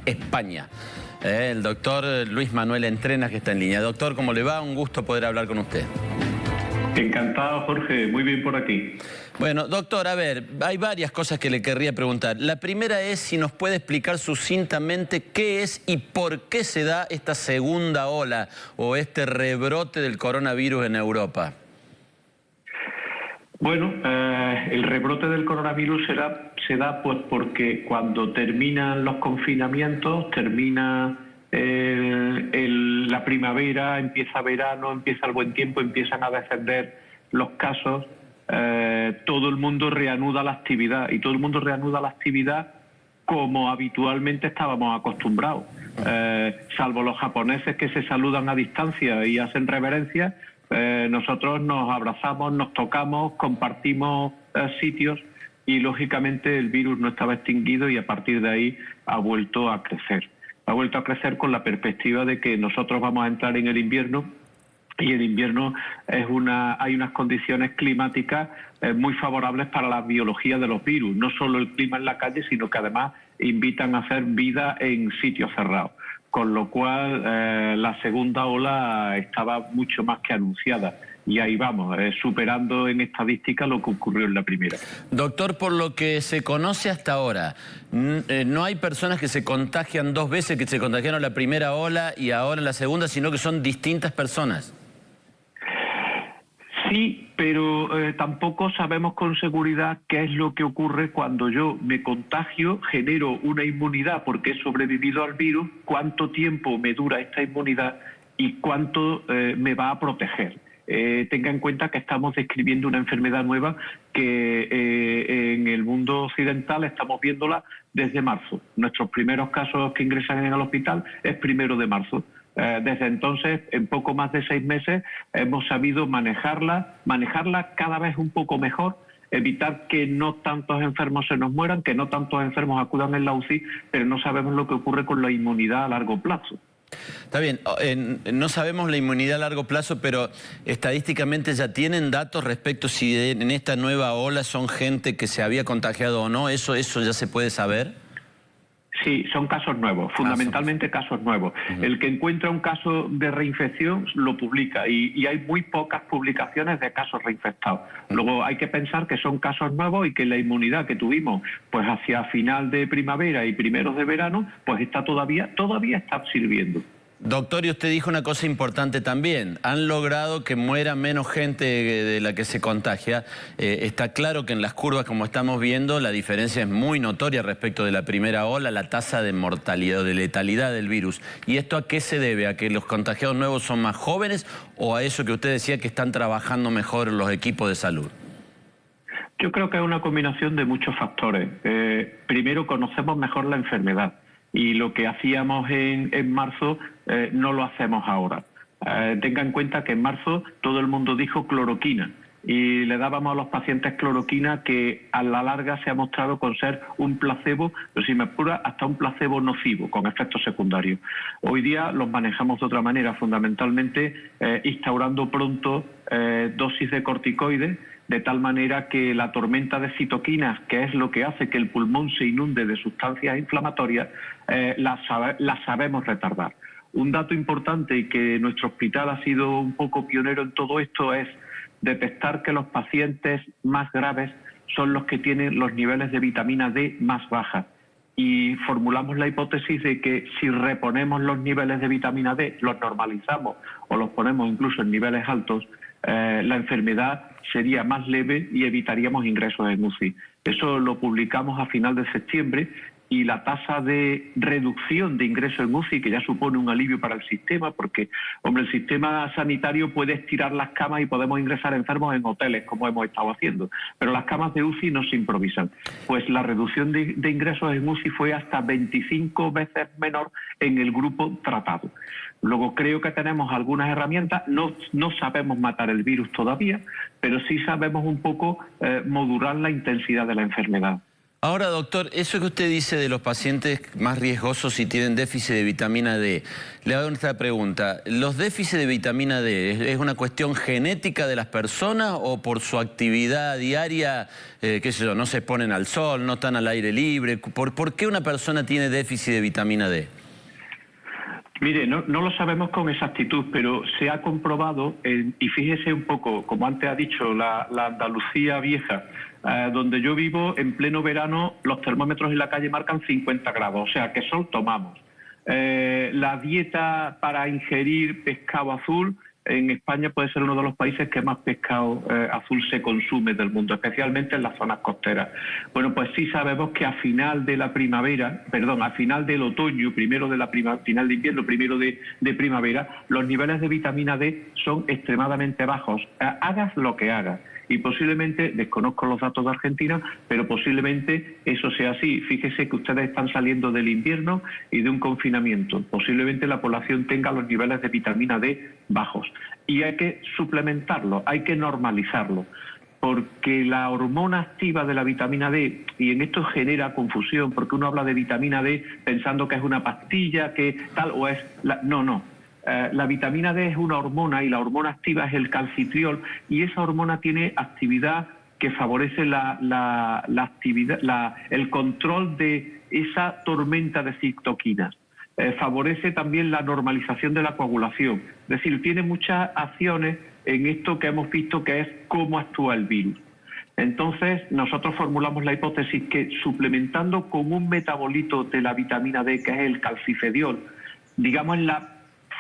España. El doctor Luis Manuel Entrenas, que está en línea. Doctor, ¿cómo le va? Un gusto poder hablar con usted. Encantado, Jorge. Muy bien por aquí. Bueno, doctor, a ver, hay varias cosas que le querría preguntar. La primera es si nos puede explicar sucintamente qué es y por qué se da esta segunda ola o este rebrote del coronavirus en Europa. Bueno, el rebrote del coronavirus se da pues porque cuando terminan los confinamientos, termina la primavera, empieza verano, empieza el buen tiempo, empiezan a descender los casos, todo el mundo reanuda la actividad y todo el mundo reanuda la actividad como habitualmente estábamos acostumbrados, salvo los japoneses que se saludan a distancia y hacen reverencias. Nosotros nos abrazamos, nos tocamos, compartimos sitios y lógicamente el virus no estaba extinguido y a partir de ahí ha vuelto a crecer. Ha vuelto a crecer con la perspectiva de que nosotros vamos a entrar en el invierno y el invierno hay unas condiciones climáticas muy favorables para la biología de los virus. No solo el clima en la calle, sino que además invitan a hacer vida en sitios cerrados. Con lo cual la segunda ola estaba mucho más que anunciada. Y ahí vamos, superando en estadística lo que ocurrió en la primera. Doctor, por lo que se conoce hasta ahora, no hay personas que se contagian dos veces, que se contagiaron la primera ola y ahora en la segunda, sino que son distintas personas. Sí, pero tampoco sabemos con seguridad qué es lo que ocurre cuando yo me contagio, genero una inmunidad porque he sobrevivido al virus, cuánto tiempo me dura esta inmunidad y cuánto me va a proteger. Tenga en cuenta que estamos describiendo una enfermedad nueva que en el mundo occidental estamos viéndola desde marzo. Nuestros primeros casos que ingresan en el hospital es 1 de marzo. Desde entonces, en poco más de 6 meses, hemos sabido manejarla cada vez un poco mejor, evitar que no tantos enfermos se nos mueran, que no tantos enfermos acudan en la UCI, pero no sabemos lo que ocurre con la inmunidad a largo plazo. Está bien, no sabemos la inmunidad a largo plazo, pero estadísticamente ya tienen datos respecto si en esta nueva ola son gente que se había contagiado o no, ¿eso ya se puede saber? Sí, son casos nuevos, fundamentalmente casos nuevos. El que encuentra un caso de reinfección lo publica y hay muy pocas publicaciones de casos reinfectados. Luego hay que pensar que son casos nuevos y que la inmunidad que tuvimos pues hacia final de primavera y primeros de verano pues está todavía está sirviendo. Doctor, y usted dijo una cosa importante también. Han logrado que muera menos gente de la que se contagia. Está claro que en las curvas, como estamos viendo, la diferencia es muy notoria respecto de la primera ola, la tasa de mortalidad o de letalidad del virus. ¿Y esto a qué se debe? ¿A que los contagiados nuevos son más jóvenes o a eso que usted decía que están trabajando mejor los equipos de salud? Yo creo que es una combinación de muchos factores. Primero, conocemos mejor la enfermedad. Y lo que hacíamos en marzo no lo hacemos ahora. Tenga en cuenta que en marzo todo el mundo dijo cloroquina y le dábamos a los pacientes cloroquina que a la larga se ha mostrado con ser un placebo, pero si me apura, hasta un placebo nocivo, con efectos secundarios. Hoy día los manejamos de otra manera, fundamentalmente instaurando pronto dosis de corticoides, de tal manera que la tormenta de citoquinas, que es lo que hace que el pulmón se inunde de sustancias inflamatorias, la sabemos retardar. Un dato importante y que nuestro hospital ha sido un poco pionero en todo esto es detectar que los pacientes más graves son los que tienen los niveles de vitamina D más bajas. Y formulamos la hipótesis de que si reponemos los niveles de vitamina D, los normalizamos o los ponemos incluso en niveles altos, la enfermedad sería más leve y evitaríamos ingresos en UCI. Eso lo publicamos a final de septiembre y la tasa de reducción de ingresos en UCI, que ya supone un alivio para el sistema, porque, hombre, el sistema sanitario puede estirar las camas y podemos ingresar enfermos en hoteles, como hemos estado haciendo, pero las camas de UCI no se improvisan. Pues la reducción de ingresos en UCI fue hasta 25 veces menor en el grupo tratado. Luego creo que tenemos algunas herramientas, no sabemos matar el virus todavía, pero sí sabemos un poco modular la intensidad de la enfermedad. Ahora, doctor, eso que usted dice de los pacientes más riesgosos si tienen déficit de vitamina D, le hago esta pregunta. ¿Los déficits de vitamina D es una cuestión genética de las personas o por su actividad diaria, qué sé yo, no se exponen al sol, no están al aire libre? ¿Por qué una persona tiene déficit de vitamina D? Mire, no lo sabemos con exactitud, pero se ha comprobado, y fíjese un poco, como antes ha dicho, la Andalucía vieja, donde yo vivo, en pleno verano, los termómetros en la calle marcan 50 grados, o sea, que sol tomamos. La dieta para ingerir pescado azul, en España puede ser uno de los países que más pescado azul se consume del mundo, especialmente en las zonas costeras. Bueno, pues sí sabemos que a final de la primavera, perdón, a final del otoño, primero de final de invierno, primero de primavera, los niveles de vitamina D son extremadamente bajos. Hagas lo que hagas. Y posiblemente, desconozco los datos de Argentina, pero posiblemente eso sea así. Fíjese que ustedes están saliendo del invierno y de un confinamiento. Posiblemente la población tenga los niveles de vitamina D bajos. Y hay que suplementarlo, hay que normalizarlo. Porque la hormona activa de la vitamina D, y en esto genera confusión, porque uno habla de vitamina D pensando que es una pastilla, que tal, o es... No. La vitamina D es una hormona y la hormona activa es el calcitriol y esa hormona tiene actividad que favorece el control de esa tormenta de citoquinas. Favorece también la normalización de la coagulación. Es decir, tiene muchas acciones en esto que hemos visto que es cómo actúa el virus. Entonces, nosotros formulamos la hipótesis que suplementando con un metabolito de la vitamina D, que es el calcifediol, digamos en la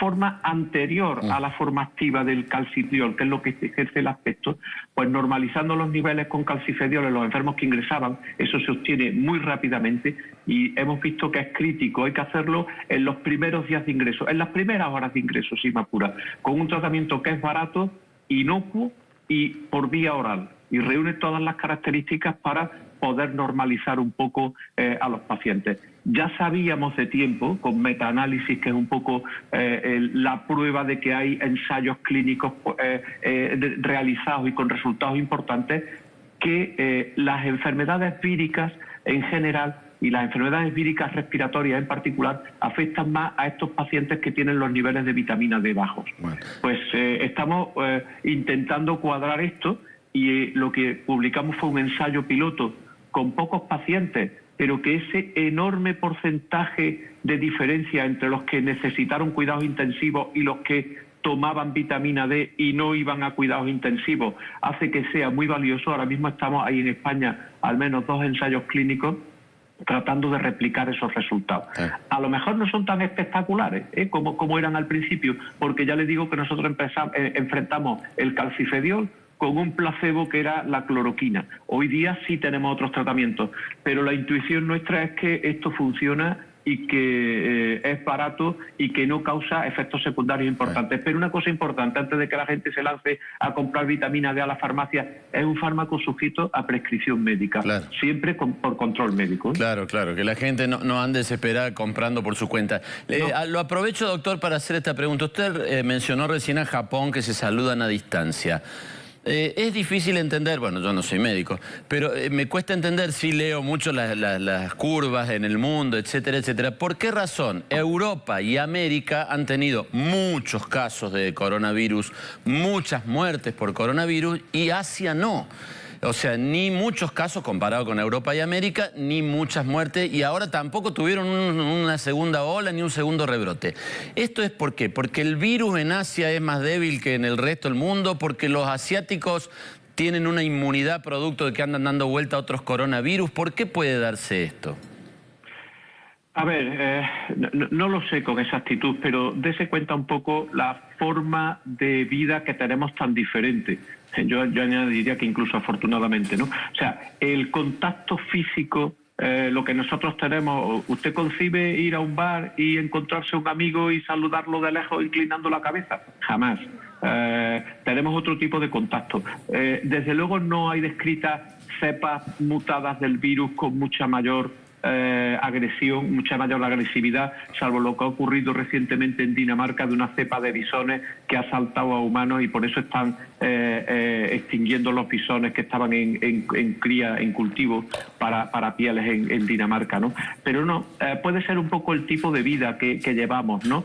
forma anterior a la forma activa del calcitriol, que es lo que ejerce el aspecto, pues normalizando los niveles con calcifediol en los enfermos que ingresaban, eso se obtiene muy rápidamente y hemos visto que es crítico, hay que hacerlo en los primeros días de ingreso, en las primeras horas de ingreso, si me apura, con un tratamiento que es barato, inocuo y por vía oral, y reúne todas las características para poder normalizar un poco a los pacientes. Ya sabíamos de tiempo, con metaanálisis, que es un poco la prueba de que hay ensayos clínicos realizados y con resultados importantes, que las enfermedades víricas en general y las enfermedades víricas respiratorias en particular afectan más a estos pacientes que tienen los niveles de vitamina D bajos. Bueno. Pues estamos intentando cuadrar esto y lo que publicamos fue un ensayo piloto con pocos pacientes, pero que ese enorme porcentaje de diferencia entre los que necesitaron cuidados intensivos y los que tomaban vitamina D y no iban a cuidados intensivos hace que sea muy valioso. Ahora mismo estamos ahí en España al menos 2 ensayos clínicos tratando de replicar esos resultados. A lo mejor no son tan espectaculares como eran al principio, porque ya les digo que nosotros enfrentamos el calcifediol con un placebo que era la cloroquina. Hoy día sí tenemos otros tratamientos, pero la intuición nuestra es que esto funciona y que es barato y que no causa efectos secundarios importantes. Pero una cosa importante, antes de que la gente se lance a comprar vitamina D a la farmacia, es un fármaco sujeto a prescripción médica, claro. Siempre por control médico. Claro, que la gente no ande desesperada comprando por su cuenta. Lo aprovecho, doctor, para hacer esta pregunta. Usted mencionó recién a Japón, que se saludan a distancia. Es difícil entender, bueno, yo no soy médico, pero me cuesta entender, sí leo mucho las curvas en el mundo, etcétera, etcétera. ¿Por qué razón Europa y América han tenido muchos casos de coronavirus, muchas muertes por coronavirus, y Asia no? O sea, ni muchos casos comparado con Europa y América, ni muchas muertes, y ahora tampoco tuvieron una segunda ola ni un segundo rebrote. ¿Esto es por qué? ¿Porque el virus en Asia es más débil que en el resto del mundo? ¿Porque los asiáticos tienen una inmunidad producto de que andan dando vuelta a otros coronavirus? ¿Por qué puede darse esto? A ver, no lo sé con exactitud, pero dése cuenta un poco la forma de vida que tenemos tan diferente. Yo añadiría que incluso afortunadamente, ¿no? O sea, el contacto físico, lo que nosotros tenemos, ¿usted concibe ir a un bar y encontrarse un amigo y saludarlo de lejos inclinando la cabeza? Jamás. Tenemos otro tipo de contacto. Desde luego no hay descritas cepas mutadas del virus con mucha mayor agresión, mucha mayor agresividad, salvo lo que ha ocurrido recientemente en Dinamarca de una cepa de bisones que ha saltado a humanos y por eso están extinguiendo los bisones que estaban en cría, en cultivo para pieles en Dinamarca, ¿no? Pero no, puede ser un poco el tipo de vida que llevamos, ¿no?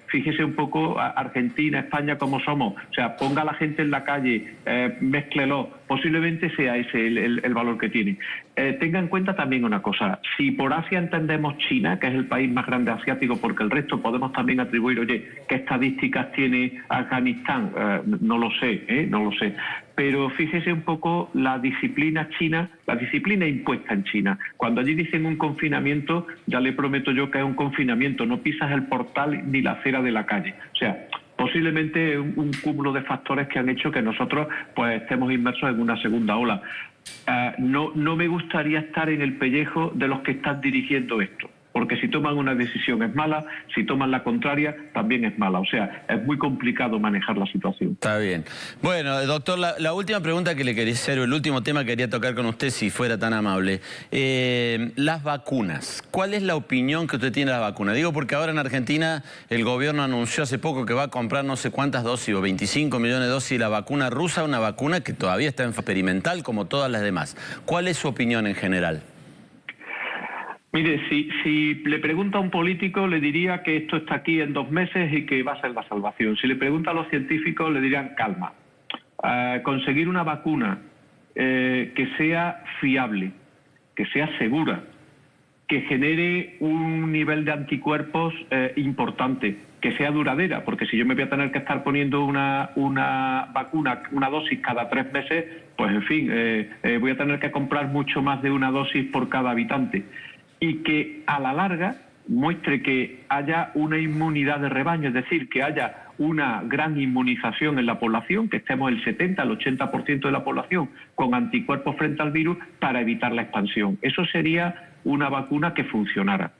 Fíjese un poco Argentina, España, cómo somos. O sea, ponga a la gente en la calle, mézclelo, posiblemente sea ese el valor que tiene. Tenga en cuenta también una cosa, si por Asia entendemos China, que es el país más grande asiático, porque el resto podemos también atribuir, oye, ¿qué estadísticas tiene Afganistán? No lo sé, no lo sé. Pero fíjese un poco la disciplina china, la disciplina impuesta en China. Cuando allí dicen un confinamiento, ya le prometo yo que es un confinamiento, no pisas el portal ni la acera de la calle. O sea, posiblemente un cúmulo de factores que han hecho que nosotros pues estemos inmersos en una segunda ola. No me gustaría estar en el pellejo de los que están dirigiendo esto, porque si toman una decisión es mala, si toman la contraria también es mala. O sea, es muy complicado manejar la situación. Está bien. Bueno, doctor, la última pregunta que le quería hacer, el último tema que quería tocar con usted, si fuera tan amable. Las vacunas. ¿Cuál es la opinión que usted tiene de las vacunas? Digo porque ahora en Argentina el gobierno anunció hace poco que va a comprar no sé cuántas dosis, o 25 millones de dosis de la vacuna rusa, una vacuna que todavía está en experimental como todas las demás. ¿Cuál es su opinión en general? Mire, si le pregunta a un político, le diría que esto está aquí en 2 meses y que va a ser la salvación. Si le pregunta a los científicos, le dirán calma. Conseguir una vacuna que sea fiable, que sea segura, que genere un nivel de anticuerpos importante, que sea duradera, porque si yo me voy a tener que estar poniendo una vacuna, una dosis cada 3 meses, pues en fin, voy a tener que comprar mucho más de una dosis por cada habitante. Y que a la larga muestre que haya una inmunidad de rebaño, es decir, que haya una gran inmunización en la población, que estemos el 70, el 80% de la población con anticuerpos frente al virus para evitar la expansión. Eso sería una vacuna que funcionara.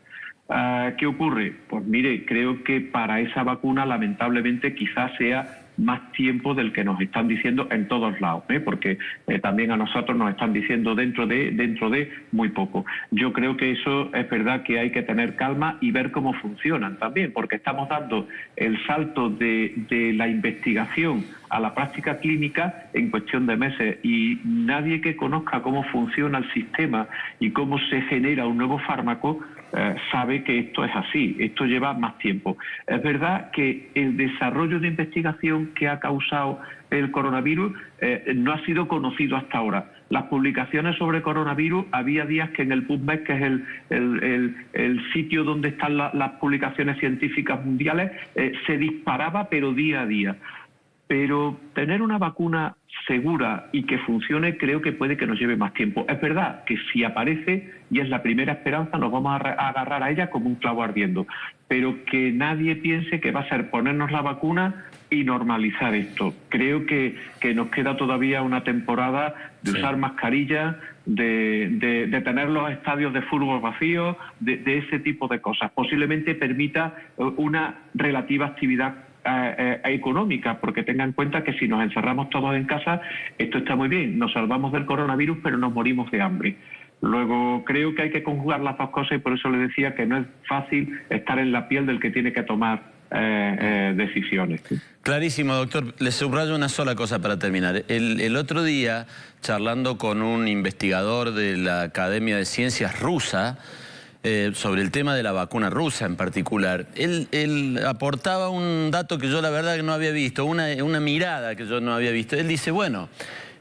¿Qué ocurre? Pues mire, creo que para esa vacuna lamentablemente quizás sea más tiempo del que nos están diciendo en todos lados, porque también a nosotros nos están diciendo dentro de muy poco. Yo creo que eso es verdad que hay que tener calma y ver cómo funcionan también, porque estamos dando el salto de la investigación a la práctica clínica en cuestión de meses y nadie que conozca cómo funciona el sistema y cómo se genera un nuevo fármaco sabe que esto es así, esto lleva más tiempo. Es verdad que el desarrollo de investigación que ha causado el coronavirus no ha sido conocido hasta ahora. Las publicaciones sobre coronavirus, había días que en el PubMed, que es el sitio donde están las publicaciones científicas mundiales, se disparaba pero día a día. Pero tener una vacuna segura y que funcione creo que puede que nos lleve más tiempo. Es verdad que si aparece y es la primera esperanza nos vamos a agarrar a ella como un clavo ardiendo, pero que nadie piense que va a ser ponernos la vacuna y normalizar esto. Creo que nos queda todavía una temporada de usar mascarillas, de tener los estadios de fútbol vacíos, de ese tipo de cosas. Posiblemente permita una relativa actividad económica, porque tengan en cuenta que si nos encerramos todos en casa, esto está muy bien, nos salvamos del coronavirus, pero nos morimos de hambre. Luego, creo que hay que conjugar las dos cosas y por eso le decía que no es fácil estar en la piel del que tiene que tomar decisiones. Clarísimo, doctor. Le subrayo una sola cosa para terminar. El otro día, charlando con un investigador de la Academia de Ciencias rusa, sobre el tema de la vacuna rusa en particular, él aportaba un dato que yo la verdad que no había visto, una mirada que yo no había visto. Él dice, bueno,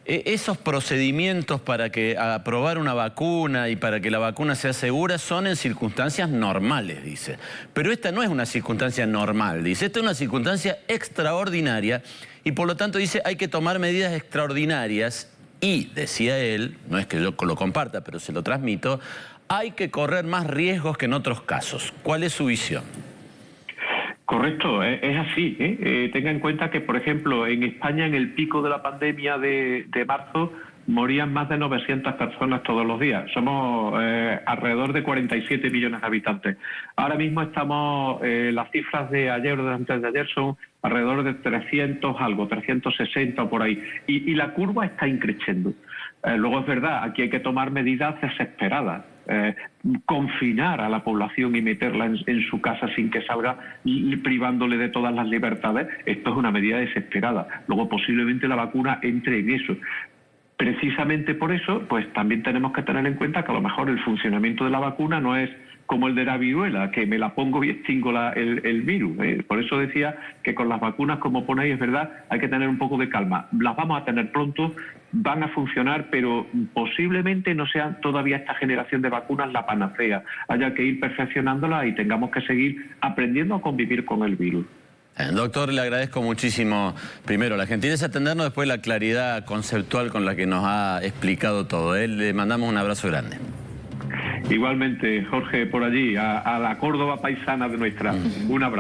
esos procedimientos para aprobar una vacuna y para que la vacuna sea segura son en circunstancias normales, dice. Pero esta no es una circunstancia normal, dice. Esta es una circunstancia extraordinaria y por lo tanto dice hay que tomar medidas extraordinarias y, decía él, no es que yo lo comparta, pero se lo transmito, hay que correr más riesgos que en otros casos. ¿Cuál es su visión? Correcto, es así. Tenga en cuenta que, por ejemplo, en España, en el pico de la pandemia de marzo, morían más de 900 personas todos los días. Somos alrededor de 47 millones de habitantes. Ahora mismo estamos, las cifras de ayer o de antes de ayer son alrededor de 300 algo, 360 o por ahí. Y la curva está increciendo. Luego es verdad, aquí hay que tomar medidas desesperadas. confinar a la población y meterla en su casa sin que salga, y privándole de todas las libertades. Esto es una medida desesperada. Luego posiblemente la vacuna entre en eso. Precisamente por eso, pues también tenemos que tener en cuenta que a lo mejor el funcionamiento de la vacuna no es como el de la viruela, que me la pongo y extingo el virus. Por eso decía que con las vacunas, como ponéis, es verdad, hay que tener un poco de calma. Las vamos a tener pronto, van a funcionar, pero posiblemente no sea todavía esta generación de vacunas la panacea. Haya que ir perfeccionándola y tengamos que seguir aprendiendo a convivir con el virus. Doctor, le agradezco muchísimo, primero, la gentileza de atendernos, después la claridad conceptual con la que nos ha explicado todo. Le mandamos un abrazo grande. Igualmente, Jorge, por allí, a la Córdoba paisana de nuestra. Un abrazo.